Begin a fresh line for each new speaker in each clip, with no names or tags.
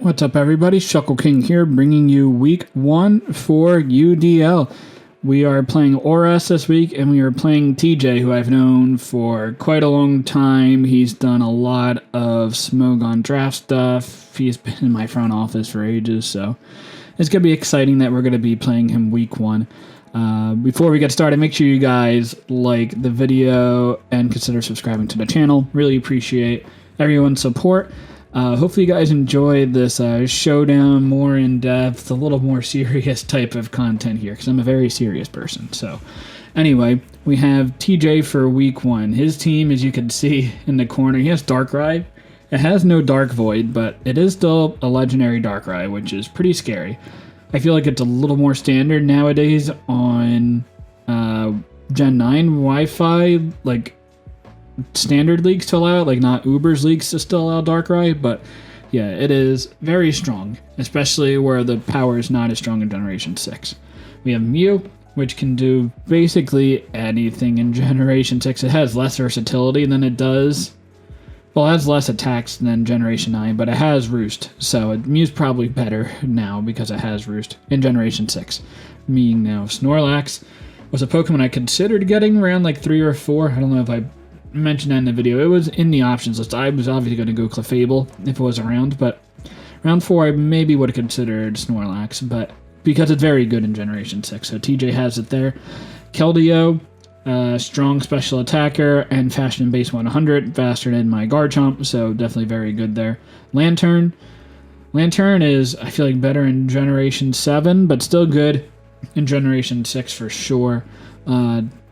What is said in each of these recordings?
What's up, everybody? Shuckle King here, bringing you week 1 for UDL. We are playing Oras this week, and we are playing TJ, who I've known for quite a long time. He's done a lot of smogon draft stuff. He's been in my front office for ages, so it's going to be exciting that we're going to be playing him week 1. Before we get started, make sure you guys like the video and consider subscribing to the channel. Really appreciate everyone's support. Hopefully you guys enjoyed this showdown, more in-depth, a little more serious type of content here, because I'm a very serious person. So anyway, we have TJ for week 1. His team, as you can see in the corner, he has Darkrai. It has no Dark Void, but it is still a legendary Darkrai, which is pretty scary. I feel like it's a little more standard nowadays on Gen 9 Wi-Fi, like standard leagues to allow it, like not Uber's leagues to still allow Darkrai, but yeah, it is very strong, especially where the power is not as strong in Generation 6. We have Mew, which can do basically anything in Generation 6. It has less versatility than it does. Well, it has less attacks than Generation 9, but it has Roost, so Mew's probably better now because it has Roost in Generation 6. Meaning now Snorlax was a Pokemon I considered getting around like 3 or 4. I don't know if I mentioned that in the video. It was in the options list. I was obviously going to go Clefable if it was around, but round 4 I maybe would have considered Snorlax, but because it's very good in Generation 6, so TJ has it there. Keldeo, strong special attacker and fashion base 100, faster than my Garchomp, so definitely very good there. Lantern is, I feel like, better in Generation 7, but still good in Generation 6 for sure.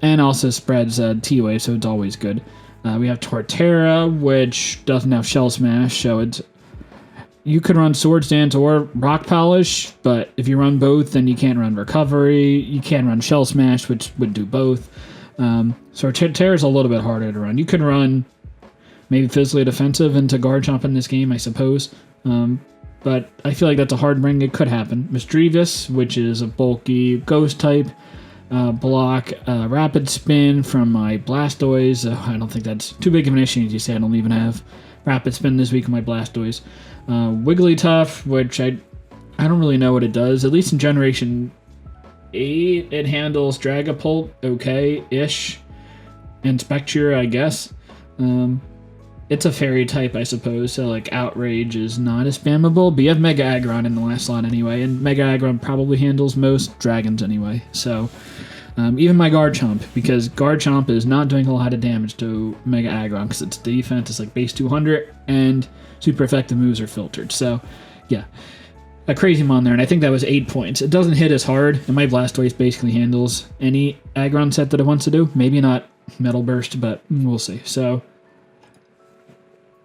And also spreads T-Wave, so it's always good. We have Torterra, which doesn't have Shell Smash, so you could run Swords Dance or Rock Polish, but if you run both, then you can't run Recovery. You can run Shell Smash, which would do both. So Torterra is a little bit harder to run. You could run maybe physically defensive into Garchomp in this game, I suppose. But I feel like that's a hard bring. It could happen. Misdreavus, which is a bulky Ghost type. Block Rapid Spin from my Blastoise. I don't think that's too big of an issue. As you say, I don't even have Rapid Spin this week in my Blastoise. Wigglytuff, which I don't really know what it does. At least in Generation 8, it handles Dragapult okay-ish. And Spectre, I guess. It's a fairy type, I suppose, so like Outrage is not as spammable. But you have Mega Aggron in the last slot anyway, and Mega Aggron probably handles most dragons anyway. So even my Garchomp, because Garchomp is not doing a lot of damage to Mega Aggron because its defense is like base 200 and super effective moves are filtered. So yeah, a crazy mon there, and I think that was 8 points. It doesn't hit as hard, and my Blastoise basically handles any Aggron set that it wants to do. Maybe not Metal Burst, but we'll see. So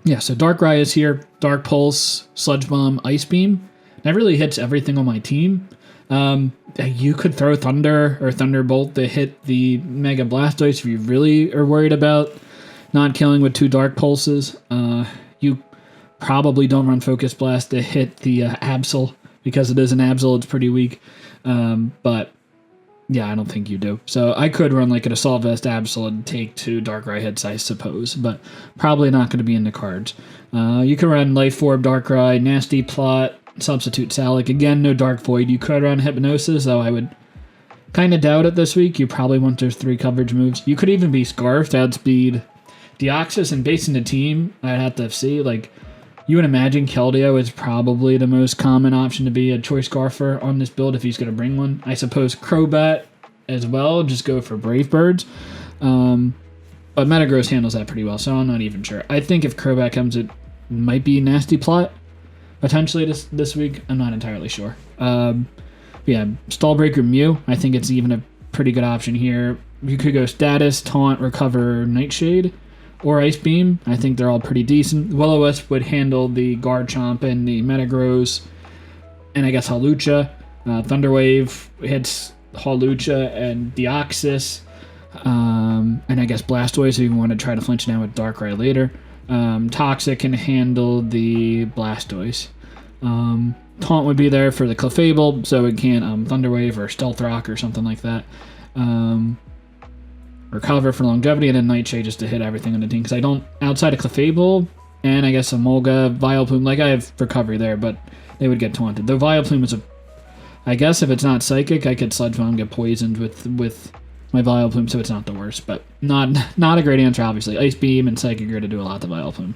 yeah, so Darkrai is here. Dark Pulse, Sludge Bomb, Ice Beam. That really hits everything on my team. You could throw Thunder or Thunderbolt to hit the Mega Blastoise if you really are worried about not killing with 2 Dark Pulses. You probably don't run Focus Blast to hit the Absol, because it is an Absol, it's pretty weak. But yeah, I don't think you do. So I could run like an Assault Vest Absol and take 2 Darkrai hits, I suppose, but probably not going to be in the cards. You can run Life Orb Darkrai, Nasty Plot, Substitute Salic. Again, no Dark Void. You could run Hypnosis, though I would kind of doubt it this week. You probably want those 3 coverage moves. You could even be Scarfed, outspeed Deoxys, and based on the team, I'd have to see, like, you would imagine Keldeo is probably the most common option to be a choice Scarfer on this build if he's going to bring one. I suppose Crobat as well, just go for Brave Birds. But Metagross handles that pretty well, so I'm not even sure. I think if Crobat comes, it might be Nasty Plot, potentially this week. I'm not entirely sure. Yeah, Stallbreaker Mew, I think it's even a pretty good option here. You could go Status, Taunt, Recover, Nightshade, or Ice Beam. I think they're all pretty decent. Will-O-Wisp would handle the Garchomp and the Metagross, and I guess Hawlucha. Thunderwave hits Hawlucha and Deoxys, and I guess Blastoise if you want to try to flinch now with Darkrai later. Toxic can handle the Blastoise. Taunt would be there for the Clefable, so it can't Thunderwave or Stealth Rock or something like that. Recover for longevity, and then Nightshade just to hit everything on the team. Because I don't, outside of Clefable, and I guess a Molga, Vileplume. Like, I have recovery there, but they would get taunted. Though Vileplume is I guess if it's not Psychic, I could Sludge Bomb, get poisoned with my Vileplume, so it's not the worst. But not a great answer, obviously. Ice Beam and Psychic are to do a lot to Vileplume.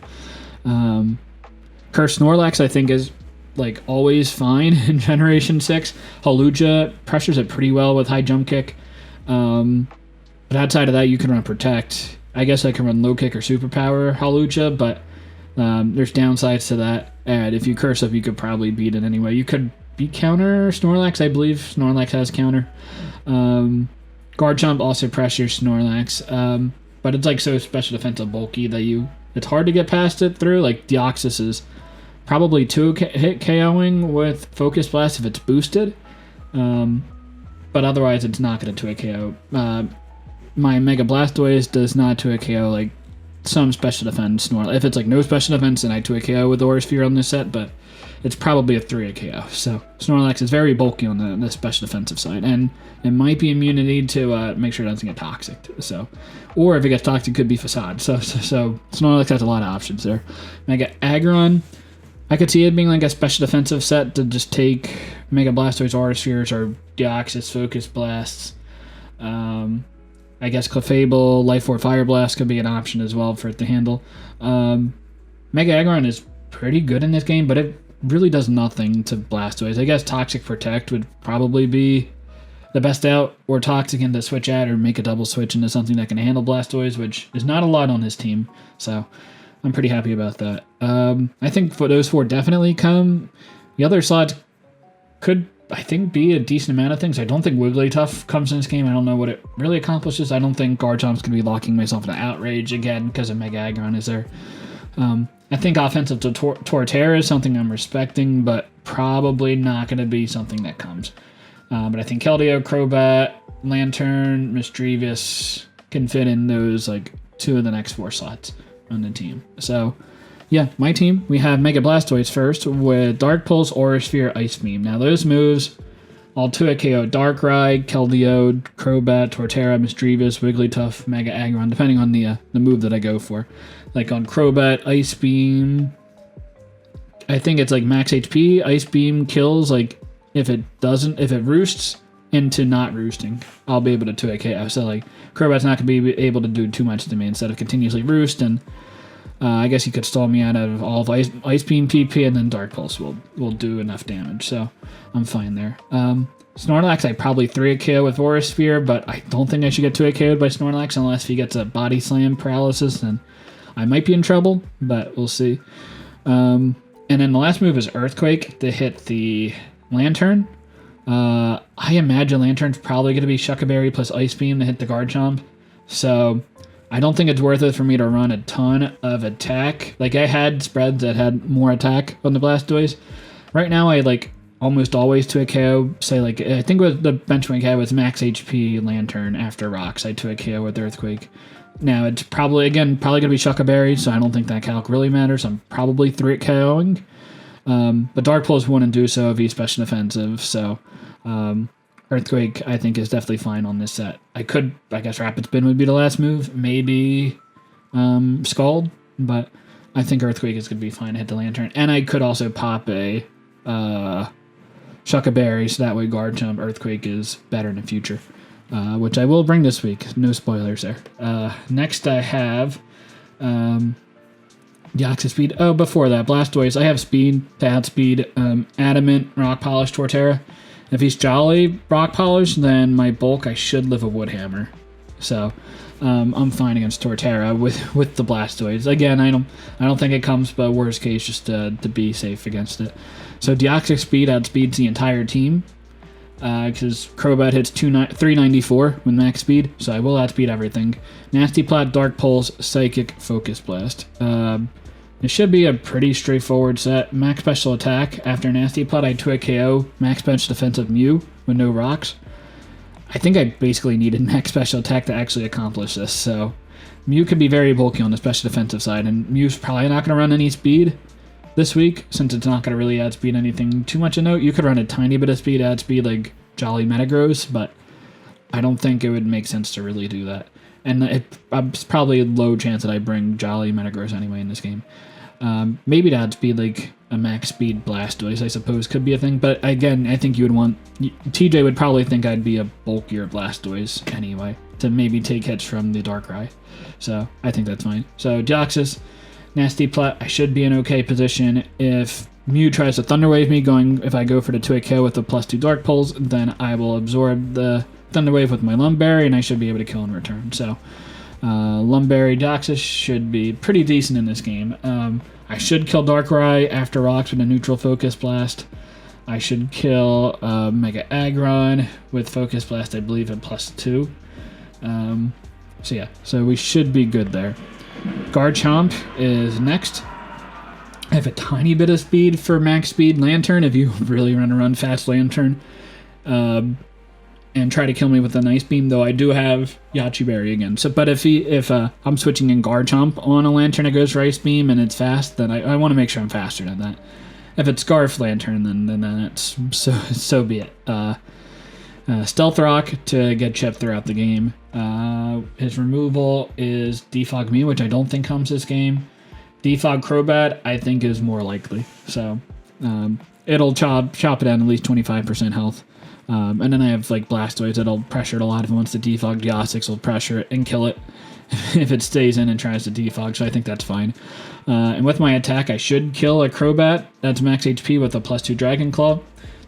Curse Snorlax, I think, is like always fine in Generation 6. Hawlucha pressures it pretty well with high jump kick. But outside of that, you can run Protect. I guess I can run Low Kick or Superpower Hawlucha, but there's downsides to that. And if you Curse Up, you could probably beat it anyway. You could beat Counter Snorlax, I believe. Snorlax has Counter. Garchomp also pressures Snorlax. But it's like so special defensive bulky that it's hard to get past it through. Like Deoxys is probably 2-hit KOing with Focus Blast if it's boosted. But otherwise it's not going to 2-hit KO. My Mega Blastoise does not 2-hit KO like some special defense Snorlax. If it's like no special defense, then I 2-hit KO with Aura Sphere on this set, but it's probably a 3-hit KO. So Snorlax is very bulky on the special defensive side, and it might be immunity to make sure it doesn't get toxic. So, or if it gets toxic, it could be Facade. So Snorlax has a lot of options there. Mega Aggron, I could see it being like a special defensive set to just take Mega Blastoise, Aura Spheres, or Deoxys Focus Blasts. I guess Clefable, Life Orb, Fire Blast could be an option as well for it to handle. Mega Aggron is pretty good in this game, but it really does nothing to Blastoise. I guess Toxic Protect would probably be the best out, or Toxic into switch out, or make a double switch into something that can handle Blastoise, which is not a lot on his team. So I'm pretty happy about that. I think for those 4 definitely come. The other slots could, I think, be a decent amount of things. I don't think Wigglytuff comes in this game. I don't know what it really accomplishes. I don't think Garchomp's going to be locking myself into Outrage again because of Mega Aggron is there. I think offensive to Torterra is something I'm respecting, but probably not going to be something that comes. But I think Keldeo, Crobat, Lantern, Misdreavus can fit in those like 2 of the next 4 slots on the team. So yeah, my team, we have Mega Blastoise first with Dark Pulse, Aura Sphere, Ice Beam. Now those moves, all 2-hit KO Darkrai, Keldeo, Crobat, Torterra, Misdreavus, Wigglytuff, Mega Aggron, depending on the move that I go for. Like on Crobat, Ice Beam, I think it's like max HP. Ice Beam kills, like, if it roosts into not roosting, I'll be able to 2-hit KO. So, like, Crobat's not going to be able to do too much to me instead of continuously roost, and I guess he could stall me out of all of Ice Beam PP, and then Dark Pulse will do enough damage, so I'm fine there. Snorlax, I probably 3-hit KO with Aura Sphere, but I don't think I should get 2-hit KO'd by Snorlax unless he gets a Body Slam paralysis, then I might be in trouble, but we'll see. And then the last move is Earthquake to hit the Lantern. I imagine Lantern's probably going to be Shuckaberry plus Ice Beam to hit the Garchomp. So I don't think it's worth it for me to run a ton of attack. Like, I had spreads that had more attack on the Blastoise. Right now, I like almost always 2-hit KO. Say, like, I think with the benchmark I had was max HP Lantern after Rocks. I 2-hit KO with Earthquake. Now, it's probably going to be Shuckaberry, so I don't think that calc really matters. I'm probably 3-hit KOing. But Dark Pulse wouldn't do so if he's special defensive, so Earthquake, I think, is definitely fine on this set. I guess Rapid Spin would be the last move, maybe Scald, but I think Earthquake is going to be fine to hit the Lantern. And I could also pop a Shuckaberry, so that way Garchomp Earthquake is better in the future. Which I will bring this week. No spoilers there. Next I have deoxys-speed. Oh, before that, Blastoise. I have speed, Pad Speed, Adamant, Rock Polish, Torterra. If he's Jolly Rock Polish, then my bulk, I should live a Wood Hammer. So I'm fine against Torterra with the Blastoise. Again, I don't think it comes, but worst case, just to be safe against it. So deoxys-speed outspeeds the entire team. Because Crobat hits 394 with max speed, so I will outspeed everything. Nasty Plot, Dark Pulse, Psychic, Focus Blast. It should be a pretty straightforward set. Max Special Attack. After Nasty Plot, I 2-hit KO. Max Bench Defensive Mew with no rocks. I think I basically needed Max Special Attack to actually accomplish this, so Mew could be very bulky on the special defensive side, and Mew's probably not going to run any speed this week, since it's not going to really outspeed anything too much a note. You could run a tiny bit of speed, outspeed like Jolly Metagross, but I don't think it would make sense to really do that. And it's probably a low chance that I bring Jolly Metagross anyway in this game. Maybe to outspeed like a max speed Blastoise, I suppose, could be a thing. But again, I think you would want... TJ would probably think I'd be a bulkier Blastoise anyway, to maybe take hits from the Darkrai. So I think that's fine. So Deoxys, Nasty Plot, I should be in okay position. If Mew tries to Thunder Wave me, if I go for the 2-hit KO with the +2 Dark Pulse, then I will absorb the Thunder Wave with my Lumberry, and I should be able to kill in return. So Lumberry Deoxys should be pretty decent in this game. I should kill Darkrai after rocks with a neutral Focus Blast. I should kill Mega Aggron with Focus Blast, I believe, at +2. So yeah, so we should be good there. Garchomp is next. I have a tiny bit of speed for max speed Lantern if you really want to run fast Lantern. And try to kill me with a Nice Beam, though I do have Yachi Berry again. So, but if I'm switching in Garchomp on a Lantern that goes for Ice Beam and it's fast, then I want to make sure I'm faster than that. If it's Scarf Lantern, then it's so be it. Stealth Rock to get Chip throughout the game. His removal is Defog Me, which I don't think comes this game. Defog Crobat, I think, is more likely. So it'll chop it down at least 25% health. And then I have like Blastoise that'll pressure it a lot if it wants to defog. Deoxys will pressure it and kill it if it stays in and tries to defog, so I think that's fine. And with my attack, I should kill a Crobat that's max HP with a +2 Dragon Claw.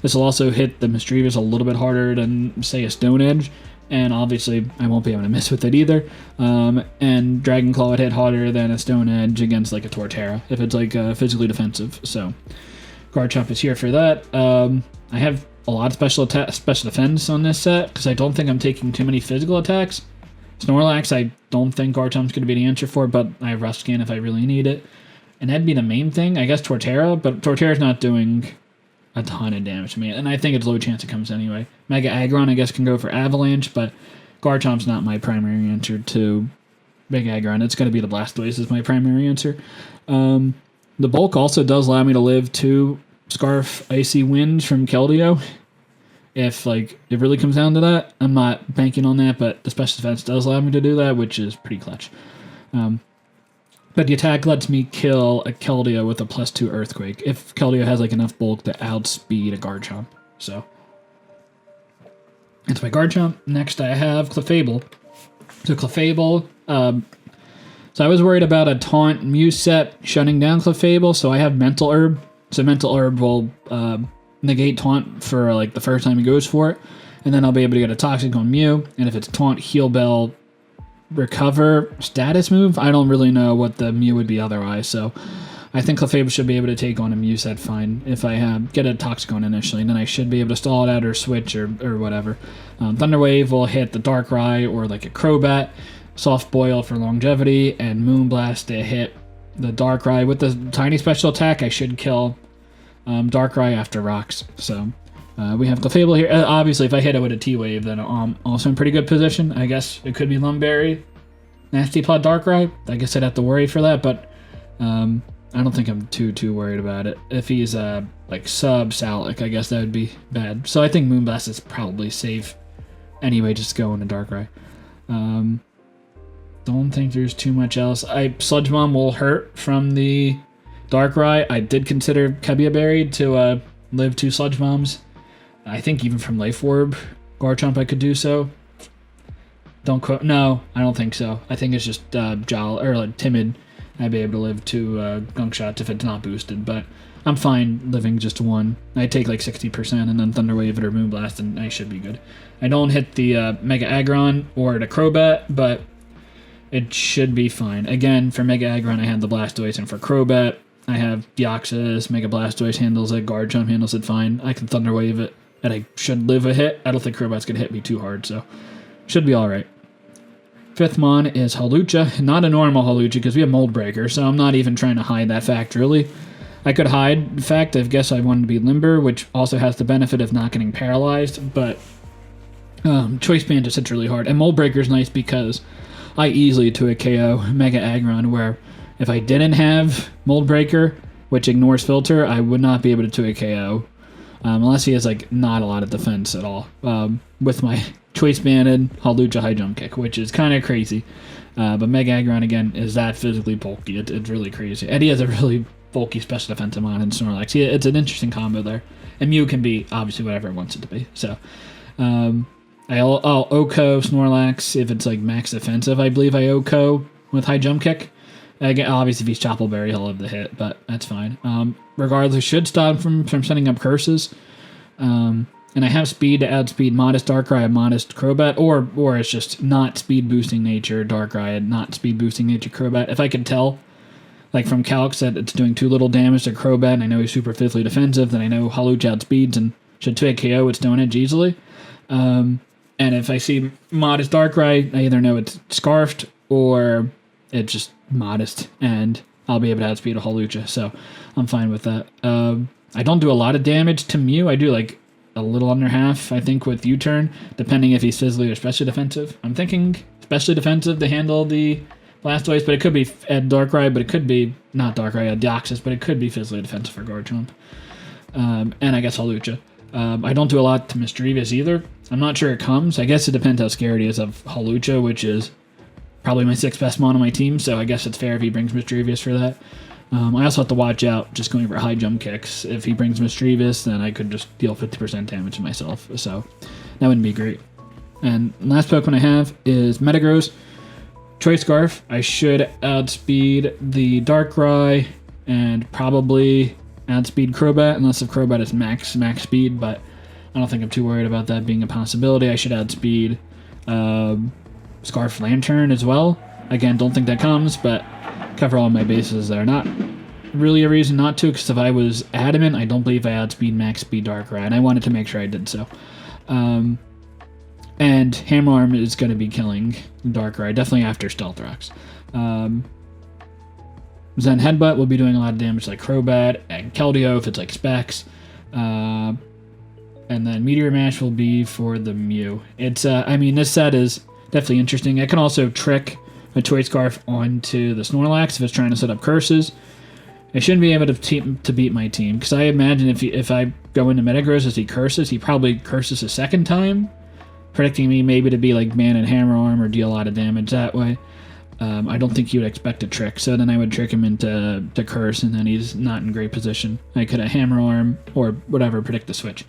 This will also hit the Mischievous a little bit harder than, say, a Stone Edge, and obviously I won't be able to miss with it either. And Dragon Claw would hit harder than a Stone Edge against like a Torterra if it's like physically defensive. So Garchomp is here for that. I have a lot of special defense on this set because I don't think I'm taking too many physical attacks. Snorlax, I don't think Garchomp's going to be the answer for, but I have Rough Skin if I really need it. And that'd be the main thing. I guess Torterra, but Torterra's not doing a ton of damage to me, and I think it's low chance it comes anyway. Mega Aggron, I guess, can go for Avalanche, but Garchomp's not my primary answer to Mega Aggron. It's going to be the Blastoise is my primary answer. The Bulk also does allow me to live 2 Scarf Icy Winds from Keldeo. If like it really comes down to that, I'm not banking on that, but the special defense does allow me to do that, which is pretty clutch. But the attack lets me kill a Keldeo with a +2 Earthquake if Keldeo has like enough bulk to outspeed a Garchomp. So that's my Garchomp. Next I have Clefable. So Clefable, so I was worried about a taunt Mew set shutting down Clefable, so I have Mental Herb. So Mental Herb will negate Taunt for like the first time he goes for it, and then I'll be able to get a Toxic on Mew, and if it's Taunt, Heal Bell, Recover status move, I don't really know what the Mew would be otherwise, so I think Clefable should be able to take on a Mew set fine if I get a Toxic on initially, and then I should be able to stall it out or switch or whatever. Thunder Wave will hit the Darkrai or like a Crobat, Soft Boil for longevity, and Moonblast to hit the Darkrai. With the tiny special attack, I should kill Darkrai after rocks. So we have Clefable here. Obviously, if I hit it with a T-Wave, then I'm also in pretty good position. I guess it could be Lumberry, Nasty Plot, Darkrai. I guess I'd have to worry for that, but I don't think I'm too worried about it. If he's like sub-Salic, I guess that would be bad. So I think Moonblast is probably safe anyway, just go into Darkrai. Don't think there's too much else. Sludge Bomb will hurt from the Darkrai. I did consider Kebia Berry to live 2 Sludge Bombs. I think even from Life Orb, Garchomp I could do so. Don't quote. No, I don't think so. I think it's just Timid. I'd be able to live 2 Gunk Shots if it's not boosted, but I'm fine living just 1. I take like 60% and then Thunder Wave it or Moonblast and I should be good. I don't hit the Mega Aggron or the Crobat, but it should be fine. Again, for Mega Aggron I had the Blastoise, and for Crobat I have Deoxys, Mega Blastoise handles it, Garchomp handles it fine. I can Thunder Wave it, and I should live a hit. I don't think Crobat's going to hit me too hard, so should be alright. 5th Mon is Hawlucha. Not a normal Hawlucha, because we have Mold Breaker, so I'm not even trying to hide that fact, really. I could hide the fact, I guess I wanted to be Limber, which also has the benefit of not getting paralyzed, but Choice Band just hits really hard. And Mold Breaker's nice because I easily 2-hit KO Mega Aggron, where if I didn't have Mold Breaker, which ignores Filter, I would not be able to 2-hit KO. Unless he has like not a lot of defense at all. With my choice banded Hawlucha high jump kick, which is kind of crazy. But Mega Aggron, again, is that physically bulky. It's really crazy. And he has a really bulky special defensive on in Snorlax. Yeah, it's an interesting combo there. And Mew can be, obviously, whatever it wants it to be. So, I'll Oko Snorlax if it's, like, max defensive. I believe I Oko with high jump kick. Again, obviously, if he's Chapel Berry, he'll have the hit, but that's fine. Regardless, should stop him from setting up curses. And I have speed to add speed modest Darkrai, modest Crobat, or it's just not speed boosting nature Darkrai and not speed boosting nature Crobat. If I could tell, like from Calx, that it's doing too little damage to Crobat, and I know he's super physically defensive, then I know Hawlucha outspeeds and should 2 KO, it's doing it easily. And if I see modest Darkrai, I either know it's Scarfed or it's just modest, and I'll be able to outspeed a Hawlucha, so I'm fine with that. I don't do a lot of damage to Mew. I do like a little under half, I think, with U-turn, depending if he's physically or specially defensive. I'm thinking specially defensive to handle the Blastoise, but it could be Darkrai, but it could be not Darkrai, Deoxys, but it could be physically defensive for Garchomp. And I guess Hawlucha. I don't do a lot to Misdreavus either. I'm not sure it comes. I guess it depends how scared he is of Hawlucha, which is probably my 6th best mon on my team, so I guess it's fair if he brings Misdreavus for that. I also have to watch out just going for high jump kicks. If he brings Misdreavus, then I could just deal 50% damage to myself, so that wouldn't be great. And last Pokemon I have is Metagross. Choice Scarf. I should outspeed the Darkrai and probably outspeed Crobat, unless if Crobat is max speed, but I don't think I'm too worried about that being a possibility. I should outspeed Scarf Lantern as well. Again, don't think that comes, but cover all my bases there. Not really a reason not to, because if I was adamant, I don't believe I outspeed max speed Darkrai, and I wanted to make sure I did so. And Hammer Arm is going to be killing Darkrai, definitely after Stealth Rocks. Zen Headbutt will be doing a lot of damage like Crobat and Keldeo if it's like Specs. And then Meteor Mash will be for the Mew. It's, I mean, this set is definitely interesting. I can also trick a Choice Scarf onto the Snorlax if it's trying to set up curses. I shouldn't be able to beat my team, because I imagine if I go into Metagross as he curses, he probably curses a second time, predicting me maybe to be like Man and Hammer Arm or deal a lot of damage that way. I don't think he would expect a trick, so then I would trick him into curse, and then he's not in great position. I could have Hammer Arm or whatever, predict the switch.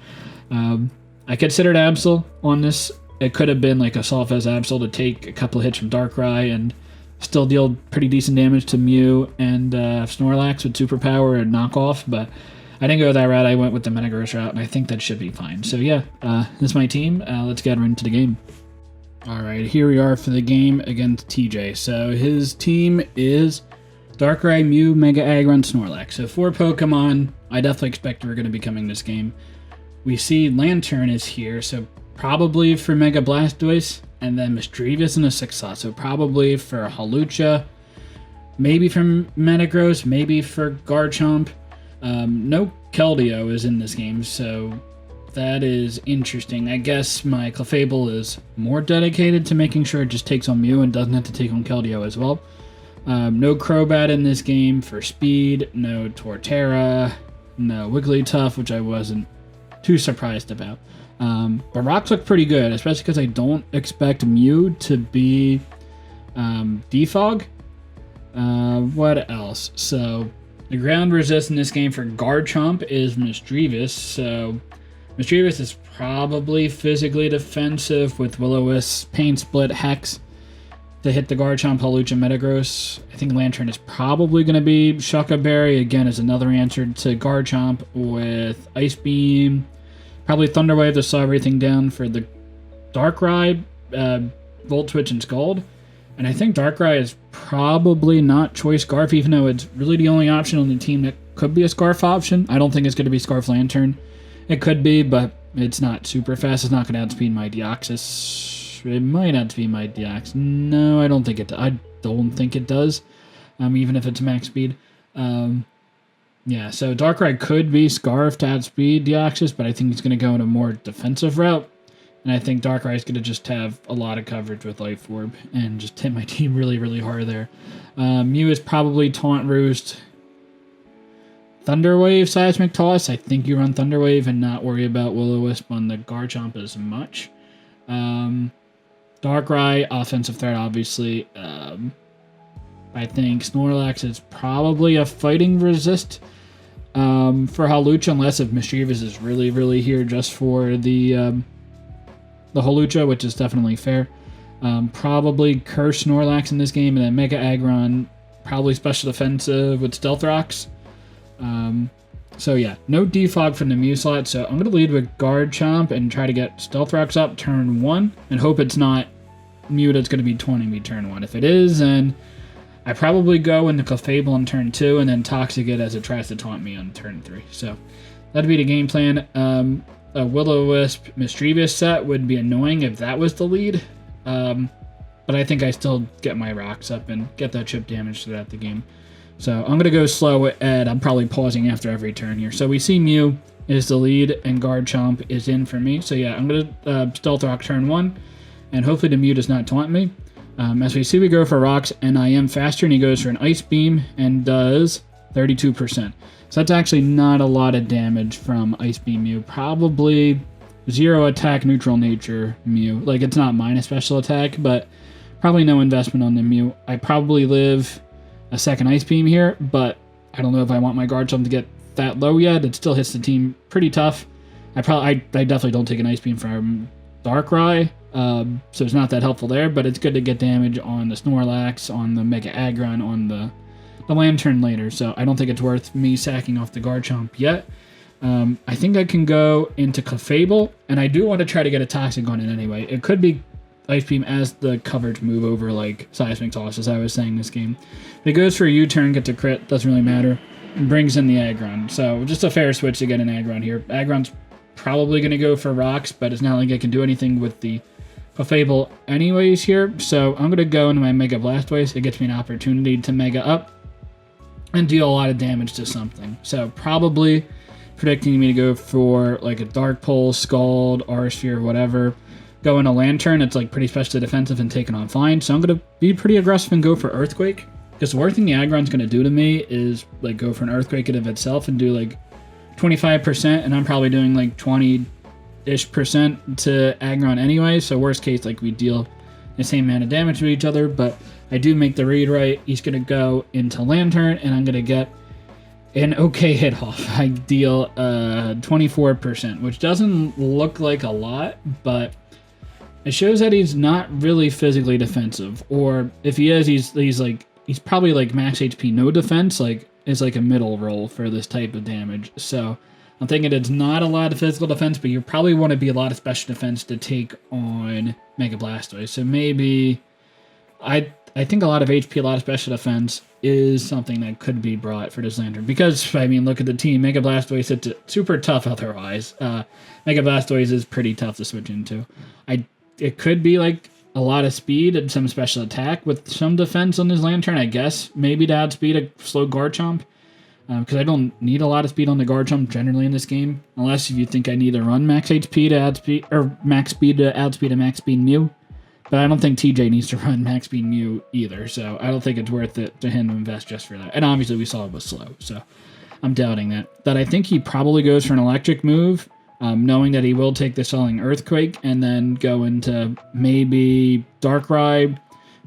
I considered Absol on this. It could have been like a Solfez Absol to take a couple of hits from Darkrai and still deal pretty decent damage to Mew and Snorlax with Superpower and Knockoff, but I didn't go that route. I went with the Metagross route, and I think that should be fine. So yeah, this is my team. Let's get right into the game. Alright, here we are for the game against TJ. So his team is Darkrai, Mew, Mega Aggron, Snorlax. So 4 Pokemon I definitely expect are going to be coming this game. We see Lantern is here, so probably for Mega Blastoise, and then Misdreavus in a 6 slot. So probably for Hawlucha, maybe for Metagross, maybe for Garchomp. No Keldeo is in this game, so that is interesting. I guess my Clefable is more dedicated to making sure it just takes on Mew and doesn't have to take on Keldeo as well. No Crobat in this game for speed, no Torterra, no Wigglytuff, which I wasn't too surprised about. But rocks look pretty good, especially because I don't expect Mew to be Defog. What else? So the ground resist in this game for Garchomp is Misdreavus, so Misdreavus is probably physically defensive with Will-O-Wisp, Pain Split, Hex to hit the Garchomp, Hawlucha, Metagross. I think Lantern is probably going to be Shucca Berry, again, as another answer to Garchomp with Ice Beam. Probably Thunder Wave to slow everything down for the Darkrai, Volt Switch, and Scald. And I think Darkrai is probably not Choice Scarf, even though it's really the only option on the team that could be a Scarf option. I don't think it's going to be Scarf Lantern. It could be, but it's not super fast. It's not going to outspeed my Deoxys. It might outspeed my Deoxys. No, I don't think it does. I don't think it does, even if it's max speed. Yeah, so Darkrai could be Scarf to outspeed Deoxys, but I think he's going to go in a more defensive route. And I think Darkrai is going to just have a lot of coverage with Life Orb and just hit my team really, really hard there. Mew is probably Taunt Roost. Thunder Wave, Seismic Toss. I think you run Thunder Wave and not worry about Will-O-Wisp on the Garchomp as much. Darkrai, offensive threat, obviously. I think Snorlax is probably a fighting resist for Hawlucha, unless if Mischievous is really, really here just for the Hawlucha, which is definitely fair. Probably Curse Snorlax in this game, and then Mega Aggron, probably special defensive with Stealth Rocks. So yeah, no defog from the Mew slot, so I'm going to lead with Garchomp and try to get Stealth Rocks up turn 1, and hope it's not Mew that's going to be 20 me turn 1. If it is, then I probably go into Clefable on turn 2, and then Toxic it as it tries to taunt me on turn 3. So that'd be the game plan. A Will-O-Wisp Mischievous set would be annoying if that was the lead, but I think I still get my rocks up and get that chip damage throughout the game. So I'm going to go slow, and I'm probably pausing after every turn here. So we see Mew is the lead, and Garchomp is in for me. So yeah, I'm going to Stealth Rock turn 1, and hopefully the Mew does not taunt me. As we see, we go for rocks, and I am faster, and he goes for an Ice Beam and does 32%. So that's actually not a lot of damage from Ice Beam Mew. Probably 0 attack, neutral nature Mew. Like, it's not minus special attack, but probably no investment on the Mew. I probably live a second Ice Beam here, but I don't know if I want my Garchomp to get that low yet. It still hits the team pretty tough. I definitely don't take an Ice Beam from Darkrai, so it's not that helpful there, but it's good to get damage on the Snorlax, on the Mega Aggron, on the Lantern later, so I don't think it's worth me sacking off the Garchomp yet. I think I can go into Clefable, and I do want to try to get a Toxic on it anyway. It could be Ice Beam as the coverage move over like Seismic Toss, as I was saying this game. But it goes for a U-turn, gets a crit, doesn't really matter, and brings in the Aggron. So just a fair switch to get an Aggron here. Aggron's probably going to go for rocks, but it's not like I can do anything with the Clefable anyways here. So I'm going to go into my Mega Blastoise. It gets me an opportunity to Mega up and deal a lot of damage to something. So probably predicting me to go for like a Dark Pulse, Scald, R-Sphere, whatever. Go in a Lantern, it's like pretty specially defensive and taken on fine. So I'm going to be pretty aggressive and go for Earthquake. Because the worst thing the Aggron's going to do to me is like go for an Earthquake of itself and do like 25%, and I'm probably doing like 20-ish% to Aggron anyway. So worst case, like we deal the same amount of damage to each other, but I do make the read right. He's going to go into Lantern, and I'm going to get an okay hit off. I deal 24%, which doesn't look like a lot, but it shows that he's not really physically defensive. Or if he is, he's probably like max HP, no defense, like is like a middle roll for this type of damage. So I'm thinking it's not a lot of physical defense, but you probably want to be a lot of special defense to take on Mega Blastoise. So maybe I think a lot of HP, a lot of special defense is something that could be brought for this Lantern. Because, I mean, look at the team. Mega Blastoise, it's super tough otherwise. Mega Blastoise is pretty tough to switch into. It could be like a lot of speed and some special attack with some defense on this Lantern, I guess. Maybe to add speed to slow Garchomp. Because I don't need a lot of speed on the Garchomp generally in this game. Unless you think I need to run max HP to add speed, or max speed to add speed to max speed Mew. But I don't think TJ needs to run max speed Mew either. So I don't think it's worth it to him to invest just for that. And obviously we saw it was slow. So I'm doubting that. But I think he probably goes for an electric move. Knowing that he will take the Sulling Earthquake and then go into maybe Darkrai,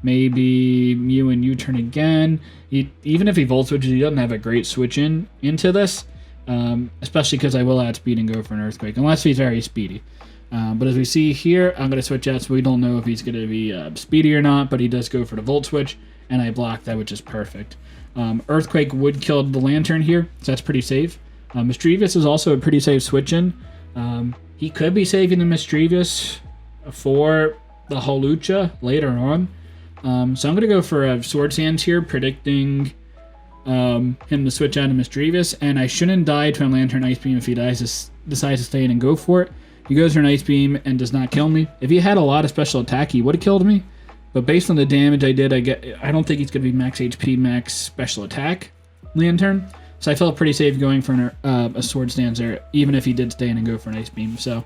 maybe Mew and U-turn again. Even if he Volt Switches, he doesn't have a great switch into this, especially because I will add speed and go for an Earthquake, unless he's very speedy. But as we see here, I'm going to switch out, so we don't know if he's going to be speedy or not, but he does go for the Volt Switch, and I block that, which is perfect. Earthquake would kill the Lantern here, so that's pretty safe. Mischievous is also a pretty safe switch-in. He could be saving the Mischievous for the Hawlucha later on. So I'm going to go for a Swords Dance here, predicting him to switch out of Mischievous. And I shouldn't die to a Lantern Ice Beam if he decides to stay in and go for it. He goes for an Ice Beam and does not kill me. If he had a lot of special attack, he would have killed me. But based on the damage I did, I don't think he's going to be max HP, max special attack Lantern. So I felt pretty safe going for a Swords Dance there, even if he did stay in and go for an Ice Beam. So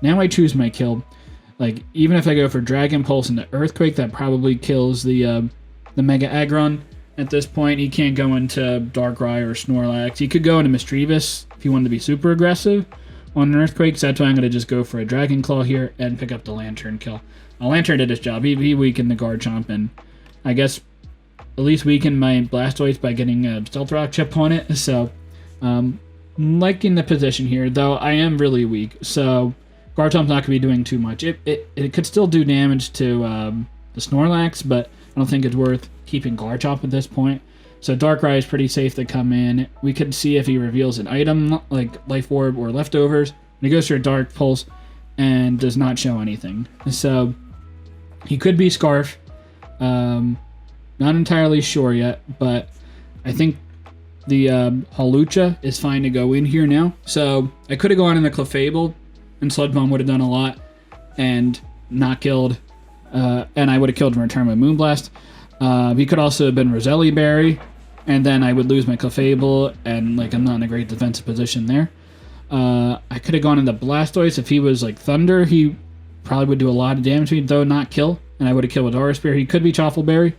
now I choose my kill. Like, even if I go for Dragon Pulse and the Earthquake, that probably kills the Mega Aggron. At this point, he can't go into Darkrai or Snorlax. He could go into Mischievous if he wanted to be super aggressive, on an Earthquake, so that's why I'm going to just go for a Dragon Claw here and pick up the Lantern kill. Lantern did his job. He weakened the Garchomp, and I guess at least weakened my Blastoise by getting a Stealth Rock chip on it. So, liking the position here, though I am really weak. So, Garchomp's not going to be doing too much. It could still do damage to the Snorlax, but I don't think it's worth keeping Garchomp at this point. So Darkrai is pretty safe to come in. We could see if he reveals an item like Life Orb or Leftovers. And he goes for a Dark Pulse and does not show anything. So he could be Scarf. Not entirely sure yet, but I think the Hawlucha is fine to go in here now. So I could have gone in the Clefable, and Sludge Bomb would have done a lot and not killed. And I would have killed him in return with Moonblast. He could also have been Roselli Berry, and then I would lose my Clefable, and like I'm not in a great defensive position there. I could have gone into Blastoise. If he was like Thunder, he probably would do a lot of damage to me, though not kill, and I would have killed with Aura Spear. He could be Choffle Berry.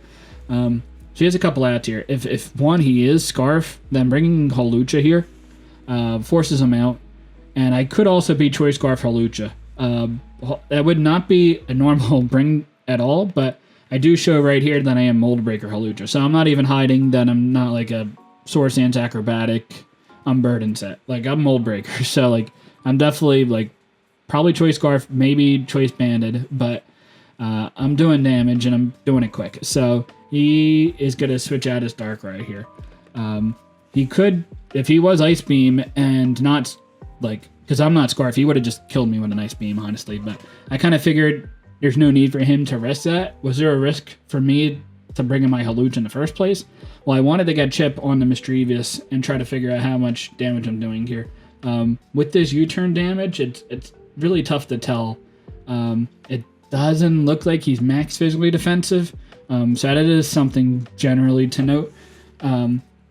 So he has a couple outs here. If one, he is Scarf, then bringing Hawlucha here forces him out, and I could also be Choice Scarf Hawlucha. That would not be a normal bring at all, but I do show right here that I am Mold Breaker Hawlucha, so I'm not even hiding that I'm not like a Swords Dance Acrobatic Unburdened set. Like, I'm Mold Breaker, so like I'm definitely like probably Choice Scarf, maybe Choice Banded, but I'm doing damage and I'm doing it quick. So he is going to switch out his Darkrai here. He could, if he was Ice Beam and not like, because I'm not Scarf, he would have just killed me with an Ice Beam, honestly, but I kind of figured there's no need for him to risk that. Was there a risk for me to bring in my Hawlucha in the first place? Well, I wanted to get Chip on the Mischievous and try to figure out how much damage I'm doing here. With this U-turn damage, it's really tough to tell. It doesn't look like he's max physically defensive, so that is something generally to note.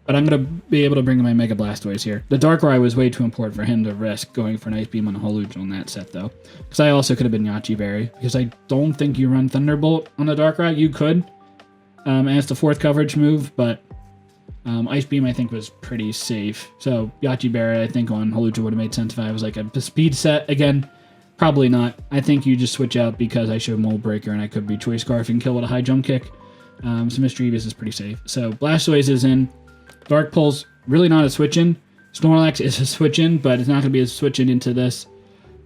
But I'm going to be able to bring in my Mega Blastoise here. The Darkrai was way too important for him to risk going for an Ice Beam on a Hawlucha on that set, though. Because I also could have been Yachi Berry, because I don't think you run Thunderbolt on the Darkrai. You could, as the fourth coverage move, but Ice Beam I think was pretty safe. So Yachi Berry I think on Hawlucha would have made sense if I was like a speed set. Again, probably not. I think you just switch out because I showed Mold Breaker and I could be Choice Scarf and kill with a high jump kick. So Mischievous is pretty safe. So Blastoise is in. Dark Pulse, really not a switch-in. Snorlax is a switch-in, but it's not going to be a switch-in into this,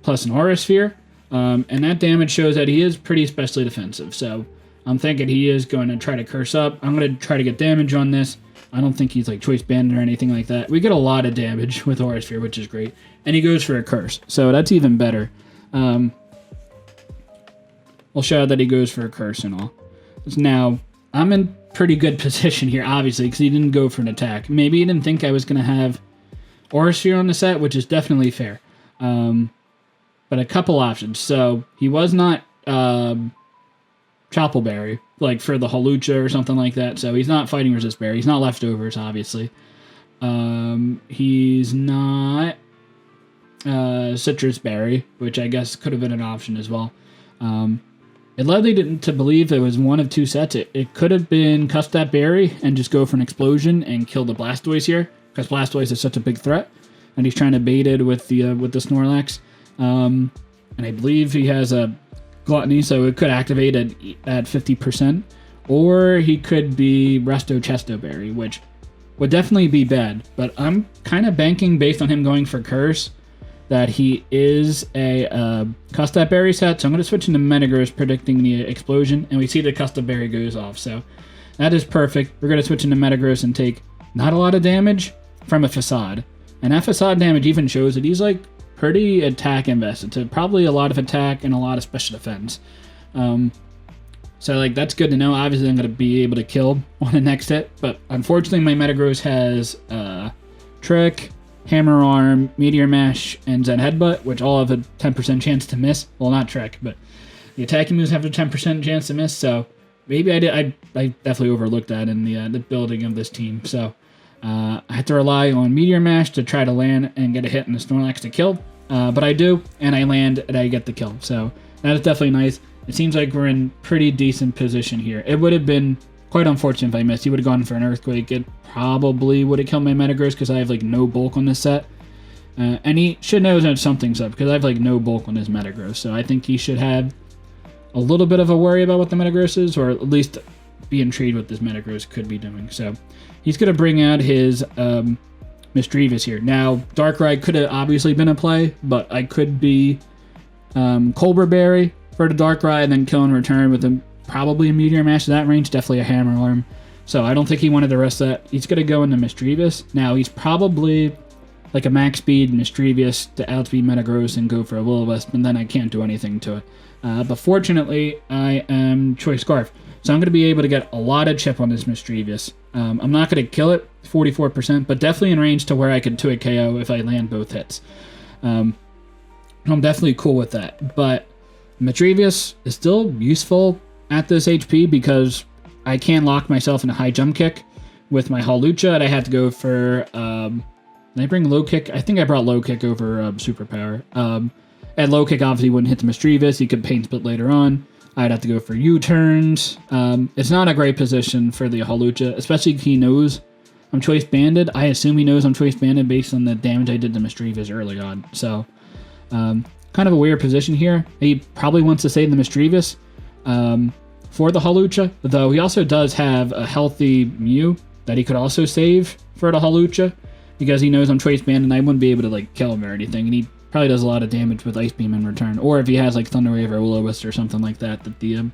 plus an Aura Sphere. And that damage shows that he is pretty especially defensive. So I'm thinking he is going to try to curse up. I'm going to try to get damage on this. I don't think he's like Choice Bandit or anything like that. We get a lot of damage with Aura Sphere, which is great. And he goes for a Curse, so that's even better. We'll show that he goes for a Curse and all. Now, I'm in pretty good position here, obviously, because he didn't go for an attack. Maybe he didn't think I was going to have Aura Sphere on the set, which is definitely fair. But a couple options. So he was not Choppleberry, Berry, like for the Hawlucha or something like that. So he's not Fighting Resist Berry. He's not Leftovers, obviously. He's not Citrus Berry, which I guess could have been an option as well. It led me to believe it was one of two sets. It could have been Cuss That Berry and just go for an explosion and kill the Blastoise here, because Blastoise is such a big threat, and he's trying to bait it with the Snorlax. And I believe he has a Gluttony, so it could activate at 50%. Or he could be Resto Chesto Berry, which would definitely be bad. But I'm kind of banking, based on him going for Curse, that he is a Cuss That Berry set, so I'm going to switch into Metagross, predicting the explosion, and we see the Cuss That Berry goes off, so that is perfect. We're going to switch into Metagross and take not a lot of damage from a Facade, and that Facade damage even shows that he's like pretty attack invested, so probably a lot of attack and a lot of special defense. So like that's good to know. Obviously I'm going to be able to kill on the next hit, but unfortunately my Metagross has Trick, Hammer Arm, Meteor Mash, and Zen Headbutt, which all have a 10% chance to miss. Well, not Trick, but the attacking moves have a 10% chance to miss, so maybe I definitely overlooked that in the building of this team. So I had to rely on Meteor Mash to try to land and get a hit in the Snorlax to kill, but I do, and I land, and I get the kill. So that is definitely nice. It seems like we're in pretty decent position here. It would have been quite unfortunate if I missed. He would have gone for an Earthquake. It probably would have killed my Metagross because I have like no bulk on this set. And he should know that something's up, because I have like no bulk on his Metagross, so I think he should have a little bit of a worry about what the Metagross is, or at least be intrigued what this Metagross could be doing. So he's going to bring out his Misdreavus here. Now, Darkrai could have obviously been a play, but I could be Colbur Berry for the Darkrai and then kill in return with probably a Meteor Mash to that range, definitely a Hammer Arm. So I don't think he wanted the rest of that. He's going to go into Misdreavus. Now, he's probably like a max speed Misdreavus to outspeed Metagross and go for a Will-O-Wisp, and then I can't do anything to it. But fortunately, I am Choice Scarf. So I'm going to be able to get a lot of chip on this Misdreavus. I'm not going to kill it, 44%, but definitely in range to where I could 2-hit KO if I land both hits. I'm definitely cool with that. But Misdreavus is still useful at this HP because I can lock myself in a high jump kick with my Hawlucha, and I have to go for... did I bring low kick? I think I brought low kick over superpower. And low kick obviously wouldn't hit the Misdreavus. He could pain split later on. I'd have to go for U-turns. It's not a great position for the Hawlucha, especially if he knows I'm Choice Banded. I assume he knows I'm Choice Banded based on the damage I did to Misdreavus early on. So, kind of a weird position here. He probably wants to save the Misdreavus for the Hawlucha, though he also does have a healthy Mew that he could also save for the Hawlucha because he knows I'm Choice Banded and I wouldn't be able to like kill him or anything, and he probably does a lot of damage with Ice Beam in return, or if he has like Thunder Wave or Will-O-Wisp or something like that, that the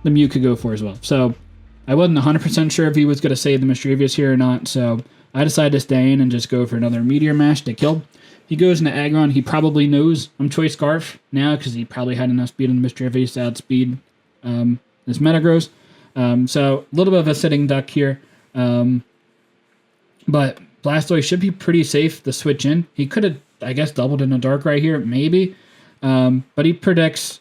Mew could go for as well. So I wasn't 100% sure if he was going to save the Misdreavus here or not, so I decided to stay in and just go for another Meteor Mash to kill. He goes into Aggron. He probably knows I'm Choice Scarf now because he probably had enough speed on the Misdreavus to outspeed this Metagross. So a little bit of a sitting duck here, but Blastoise should be pretty safe to switch in. He could have, I guess, doubled in a Darkrai here, maybe. But he predicts...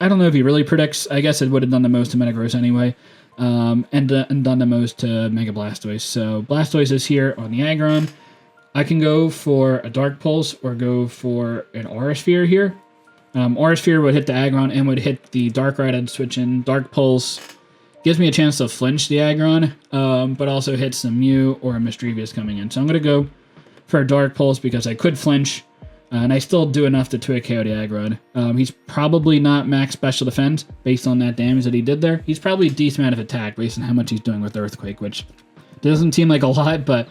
I don't know if he really predicts. I guess it would have done the most to Metagross anyway. And done the most to Mega Blastoise. So Blastoise is here on the Aggron. I can go for a Dark Pulse or go for an Aura Sphere here. Aura Sphere would hit the Aggron and would hit the Darkrai to switch in. Dark Pulse gives me a chance to flinch the Aggron, but also hits the Mew or a Misdreavus coming in. So I'm going to go for a Dark Pulse because I could flinch, and I still do enough to 2-hit KO the Aggron. He's probably not max special defense based on that damage that he did there. He's probably a decent amount of attack based on how much he's doing with Earthquake, which doesn't seem like a lot, but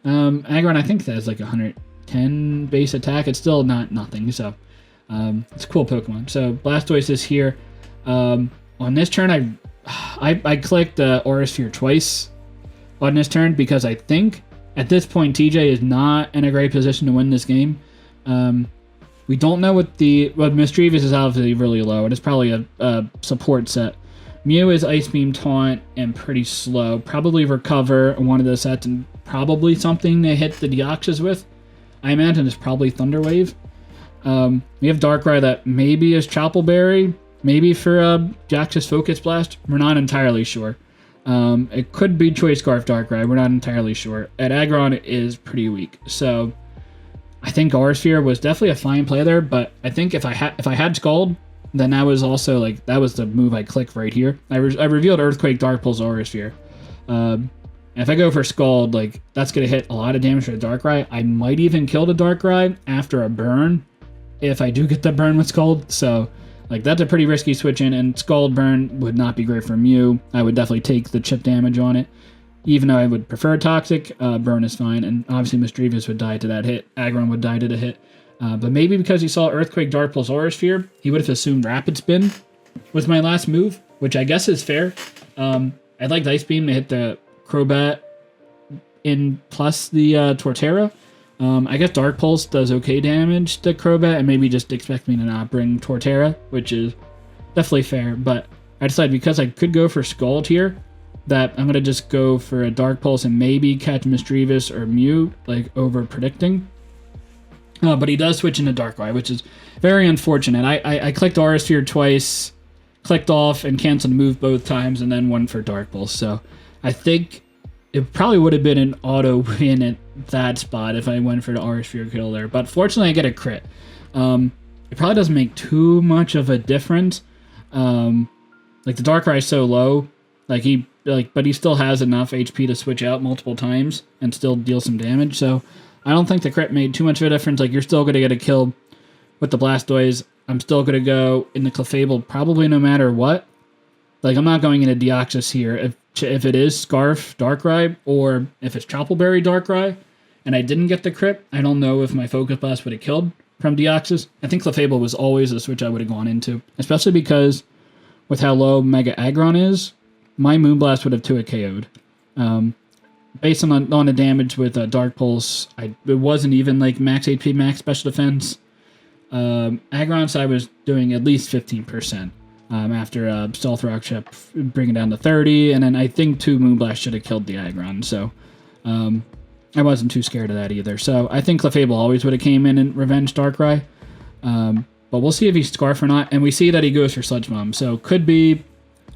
Aggron I think has like 110 base attack. It's still not nothing, so it's a cool Pokemon. So Blastoise is here. On this turn, I clicked Aura Sphere twice on this turn because I think at this point TJ is not in a great position to win this game. We don't know what Misdreavus is obviously really low, and it's probably a support set. Mew is Ice Beam, Taunt, and pretty slow. Probably Recover on one of those sets, and probably something to hit the Deoxys with. I imagine it's probably Thunder Wave. We have Darkrai that maybe is Choppleberry, maybe for Deoxys Focus Blast. We're not entirely sure. It could be Choice Scarf Darkrai. We're not entirely sure. And Aggron is pretty weak, so I think Aura Sphere was definitely a fine play there. But I think if I had Scald, then that was also like that was the move I clicked right here. I revealed Earthquake, Dark Pulse, Aura Sphere. If I go for Scald, like that's gonna hit a lot of damage for the Darkrai. I might even kill the Darkrai after a burn if I do get the burn with Scald. So like that's a pretty risky switch in, and Scald Burn would not be great for Mew. I would definitely take the chip damage on it. Even though I would prefer Toxic, Burn is fine, and obviously Misdreavus would die to that hit. Aggron would die to the hit. But maybe because he saw Earthquake, Dark Pulse, Aura Sphere, he would have assumed Rapid Spin was my last move, which I guess is fair. I'd like Ice Beam to hit the Crobat in plus the Torterra. I guess Dark Pulse does okay damage to Crobat, and maybe just expect me to not bring Torterra, which is definitely fair. But I decided because I could go for Scald here, that I'm going to just go for a Dark Pulse and maybe catch Misdreavus or Mew, like over predicting. But he does switch into Darkrai, which is very unfortunate. I clicked Aura Sphere twice, clicked off and canceled the move both times, and then went for Dark Pulse. So I think it probably would have been an auto win at that spot if I went for the Aura Sphere kill there. But fortunately, I get a crit. It probably doesn't make too much of a difference. Like the Darkrai is so low, but he still has enough HP to switch out multiple times and still deal some damage. So I don't think the crit made too much of a difference. Like, you're still going to get a kill with the Blastoise. I'm still going to go in the Clefable probably no matter what. Like, I'm not going into Deoxys here. If it is Scarf Darkrai, or if it's Chople Berry Darkrai, and I didn't get the crit, I don't know if my Focus Blast would have killed from Deoxys. I think Clefable was always a switch I would have gone into, especially because with how low Mega Aggron is, my Moonblast would have 2-hit KO'd. Based on the damage with Dark Pulse, it wasn't even like max HP, max special defense. Aggron, I was doing at least 15%. After Stealth Rock Chip bring it down to 30, and then I think 2 Moonblast should have killed the Aggron, so I wasn't too scared of that either. So I think Clefable always would have came in and revenged Darkrai, but we'll see if he's Scarf or not, and we see that he goes for Sludge Bomb, so could be,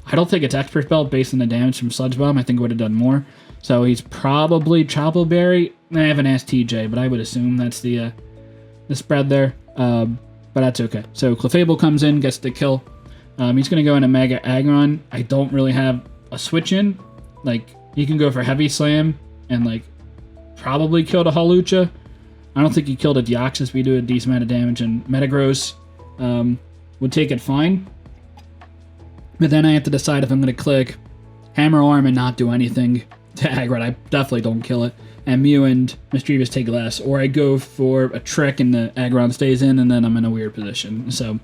I don't think it's Expert Belt based on the damage from Sludge Bomb. I think it would have done more, so he's probably Chople Berry. I haven't asked TJ, but I would assume that's the spread there, but that's okay. So Clefable comes in, gets the kill. He's going to go into Mega Aggron. I don't really have a switch in. Like, he can go for Heavy Slam and, like, probably kill the Hawlucha. I don't think he killed a Deoxys. We do a decent amount of damage, and Metagross would take it fine. But then I have to decide if I'm going to click Hammer Arm and not do anything to Aggron. I definitely don't kill it. And Mew and Mischievous take less. Or I go for a Trick and the Aggron stays in, and then I'm in a weird position. So...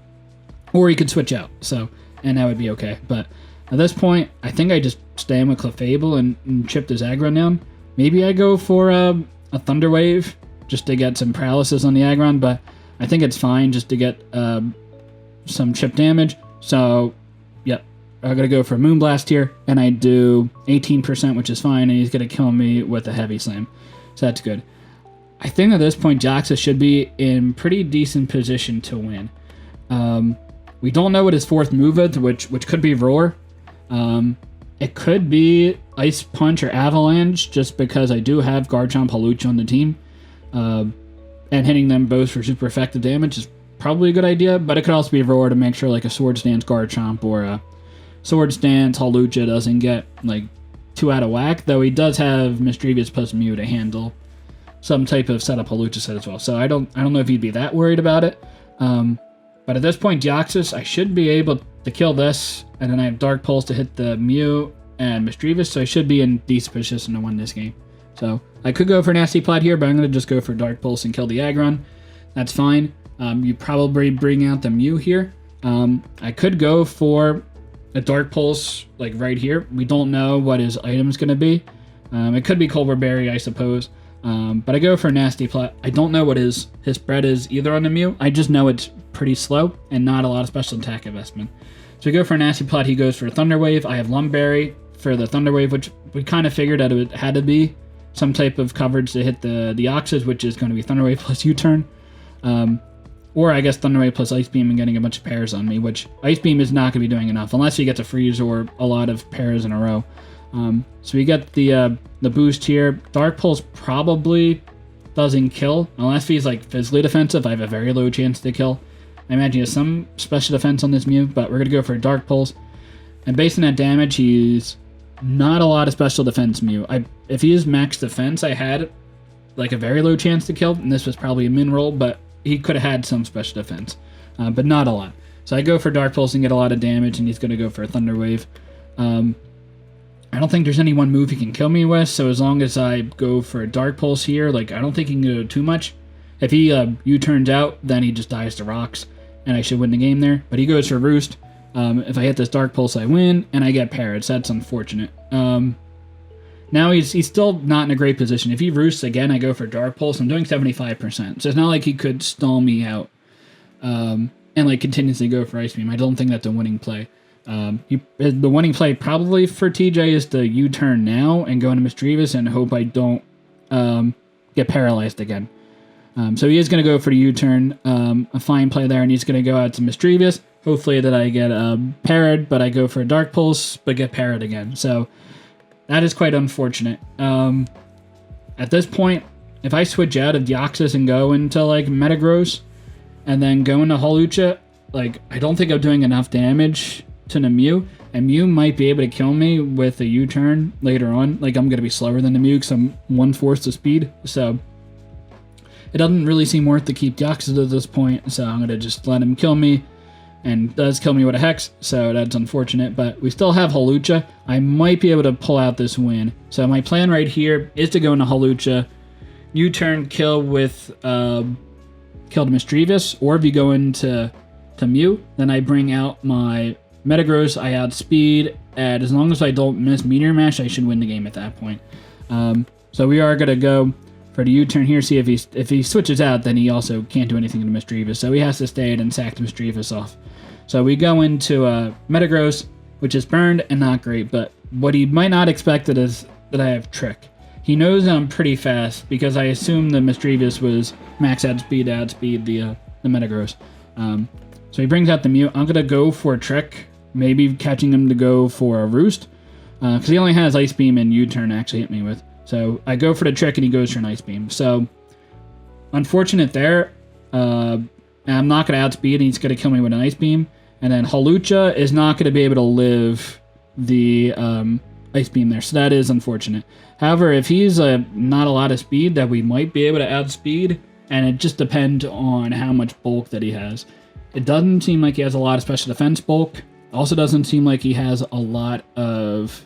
Or he could switch out, and that would be okay. But at this point, I think I just stay in with Clefable and chip this Aggron down. Maybe I go for a Thunder Wave just to get some paralysis on the Aggron, but I think it's fine just to get some chip damage. So, yeah, I'm going to go for Moonblast here, and I do 18%, which is fine, and he's going to kill me with a Heavy Slam. So that's good. I think at this point, Deoxys should be in pretty decent position to win. We don't know what his fourth move is, which could be Roar. It could be Ice Punch or Avalanche, just because I do have Garchomp, Hawlucha on the team. And hitting them both for super effective damage is probably a good idea, but it could also be Roar to make sure like a Swords Dance Garchomp or a Swords Dance Hawlucha doesn't get like too out of whack, though he does have Mischievous plus Mew to handle some type of setup Hawlucha set as well. So I don't know if he'd be that worried about it. But at this point, Deoxys, I should be able to kill this, and then I have Dark Pulse to hit the Mew and Mischievous, so I should be in decent position to win this game. So I could go for Nasty Plot here, but I'm going to just go for Dark Pulse and kill the Aggron. That's fine. You probably bring out the Mew here. I could go for a Dark Pulse, like right here. We don't know what his item's going to be. It could be Colbur Berry, I suppose. But I go for Nasty Plot. I don't know what his spread is either on the Mew. I just know it's pretty slow and not a lot of special attack investment. So we go for a Nasty Plot. He goes for a Thunder Wave. I have Lumberry for the Thunder Wave, which we kind of figured that it had to be some type of coverage to hit the Deoxys, which is going to be Thunder Wave plus U-turn. Or I guess Thunder Wave plus Ice Beam and getting a bunch of pairs on me, which Ice Beam is not going to be doing enough unless he gets a freeze or a lot of pairs in a row. So we get the boost here. Dark Pulse probably doesn't kill unless he's like physically defensive. I have a very low chance to kill. I imagine he has some special defense on this Mew, but we're going to go for a Dark Pulse. And based on that damage, he's not a lot of special defense Mew. If he is max defense, I had like a very low chance to kill, and this was probably a min roll, but he could have had some special defense, but not a lot. So I go for Dark Pulse and get a lot of damage, and he's going to go for a Thunder Wave. I don't think there's any one move he can kill me with, so as long as I go for a Dark Pulse here, like, I don't think he can go too much. If he U-turns out, then he just dies to rocks, and I should win the game there. But he goes for Roost. If I hit this Dark Pulse, I win, and I get Parrots. That's unfortunate. Now he's still not in a great position. If he Roosts again, I go for Dark Pulse. I'm doing 75%, so it's not like he could stall me out and like continuously go for Ice Beam. I don't think that's a winning play. The winning play probably for TJ is to U-turn now and go into Mischievous and hope I don't get paralyzed again. So he is going to go for the U-turn, a fine play there, and he's going to go out to Mischievous. Hopefully that I get parried, but I go for a Dark Pulse, but get parried again. So that is quite unfortunate. At this point, if I switch out of Deoxys and go into like Metagross, and then go into Hawlucha, like, I don't think I'm doing enough damage to the Mew, and Mew might be able to kill me with a U-turn later on. Like, I'm going to be slower than the Mew because I'm 1/4 the speed, so it doesn't really seem worth to keep Deoxys at this point, so I'm going to just let him kill me, and does kill me with a Hex, so that's unfortunate, but we still have Hawlucha. I might be able to pull out this win. So my plan right here is to go into Hawlucha, U-turn, kill with, kill the Misdreavus, or if you go into Mew, then I bring out my Metagross, I outspeed, and as long as I don't miss Meteor Mash, I should win the game at that point. So we are going to go for the U-turn here, see if he switches out, then he also can't do anything to Misdreavus, so he has to stay and sack the Misdreavus off. So we go into Metagross, which is burned and not great, but what he might not expect is that I have Trick. He knows I'm pretty fast, because I assume the Misdreavus was max outspeed the Metagross. So he brings out the Mew. I'm going to go for Trick, maybe catching him to go for a Roost, because he only has Ice Beam and U-turn to actually hit me with. So I go for the Trick and he goes for an Ice Beam. So unfortunate there. I'm not going to outspeed and he's going to kill me with an Ice Beam. And then Hawlucha is not going to be able to live the Ice Beam there. So that is unfortunate. However, if he's not a lot of speed, that we might be able to outspeed. And it just depends on how much bulk that he has. It doesn't seem like he has a lot of special defense bulk. Also doesn't seem like he has a lot of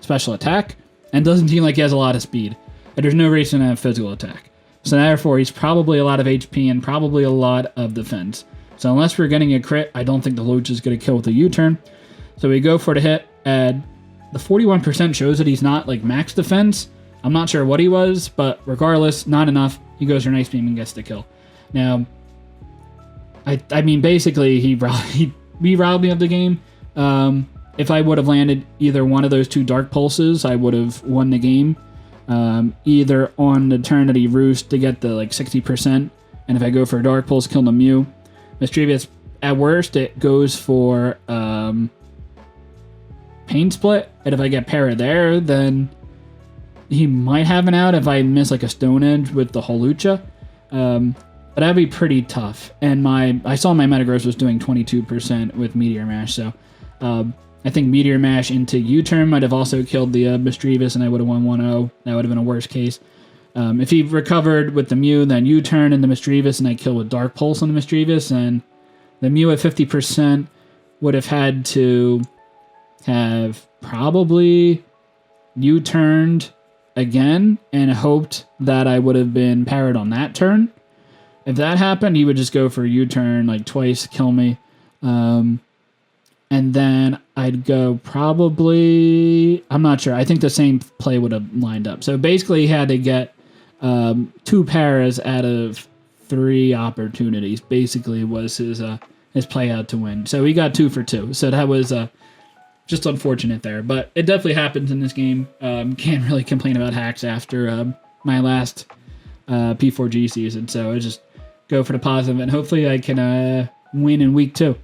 special attack. And doesn't seem like he has a lot of speed. And there's no reason to have physical attack. So therefore, he's probably a lot of HP and probably a lot of defense. So unless we're getting a crit, I don't think the Hawlucha is going to kill with a U-turn. So we go for the hit, and the 41% shows that he's not like max defense. I'm not sure what he was, but regardless, not enough. He goes for an Ice Beam and gets the kill. Now, I mean, basically, he robbed me of the game. If I would have landed either one of those two Dark Pulses, I would have won the game. Either on the turn that he Roost to get the like 60%, and if I go for a Dark Pulse, kill the Mew. Misdreavus, at worst, it goes for Pain Split, and if I get Para there, then he might have an out if I miss like a Stone Edge with the Hawlucha. But that'd be pretty tough. And I saw my Metagross was doing 22% with Meteor Mash, so I think Meteor Mash into U-turn might have also killed the Misdreavus, and I would have won 1-0. That would have been a worst case. If he recovered with the Mew, then U-turn into Misdreavus, and I kill with Dark Pulse on the Misdreavus, and the Mew at 50% would have had to have probably U-turned again and hoped that I would have been parried on that turn. If that happened, he would just go for a U-turn like twice, kill me. And then I'd go probably... I'm not sure. I think the same play would have lined up. So basically he had to get 2 paras out of 3 opportunities. Basically was his play out to win. So he got 2 for 2. So that was just unfortunate there. But it definitely happens in this game. Can't really complain about hacks after my last P4G season. So I just go for the positive, and hopefully I can win in week 2.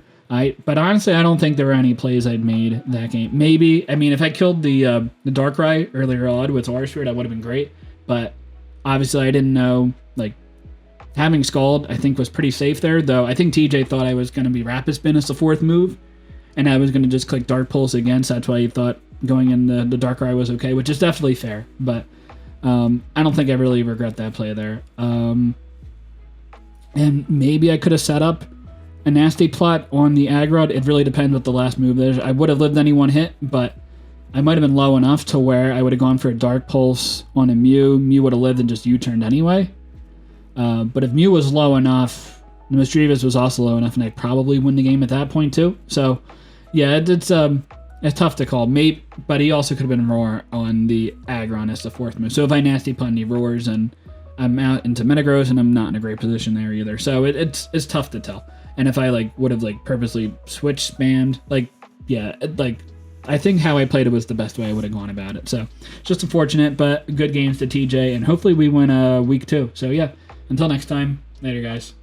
But honestly, I don't think there were any plays I'd made that game. Maybe, I mean, if I killed the Darkrai earlier on with Water Spirit, that would have been great. But obviously, I didn't know, like, having Scald, I think, was pretty safe there. Though I think TJ thought I was going to be Rapid Spin as the 4th move, and I was going to just click Dark Pulse against. That's why he thought going in the Darkrai was okay, which is definitely fair. But I don't think I really regret that play there. And maybe I could have set up a nasty plot on the Agrod. It really depends what the last move is. I would have lived any one hit, but I might have been low enough to where I would have gone for a Dark Pulse on a Mew. Mew would have lived and just U-turned anyway. But if Mew was low enough, the Misdreavus was also low enough, and I'd probably win the game at that point too. So, yeah, it's tough to call. Maybe, but he also could have been Roar on the Aggron as the 4th move. So if I nasty pun, he roars, and I'm out into Metagross, and I'm not in a great position there either. So it's tough to tell. And if I would have purposely switched spammed, I think how I played it was the best way I would have gone about it. So just unfortunate, but good games to TJ, and hopefully we win week 2. So yeah, until next time, later guys.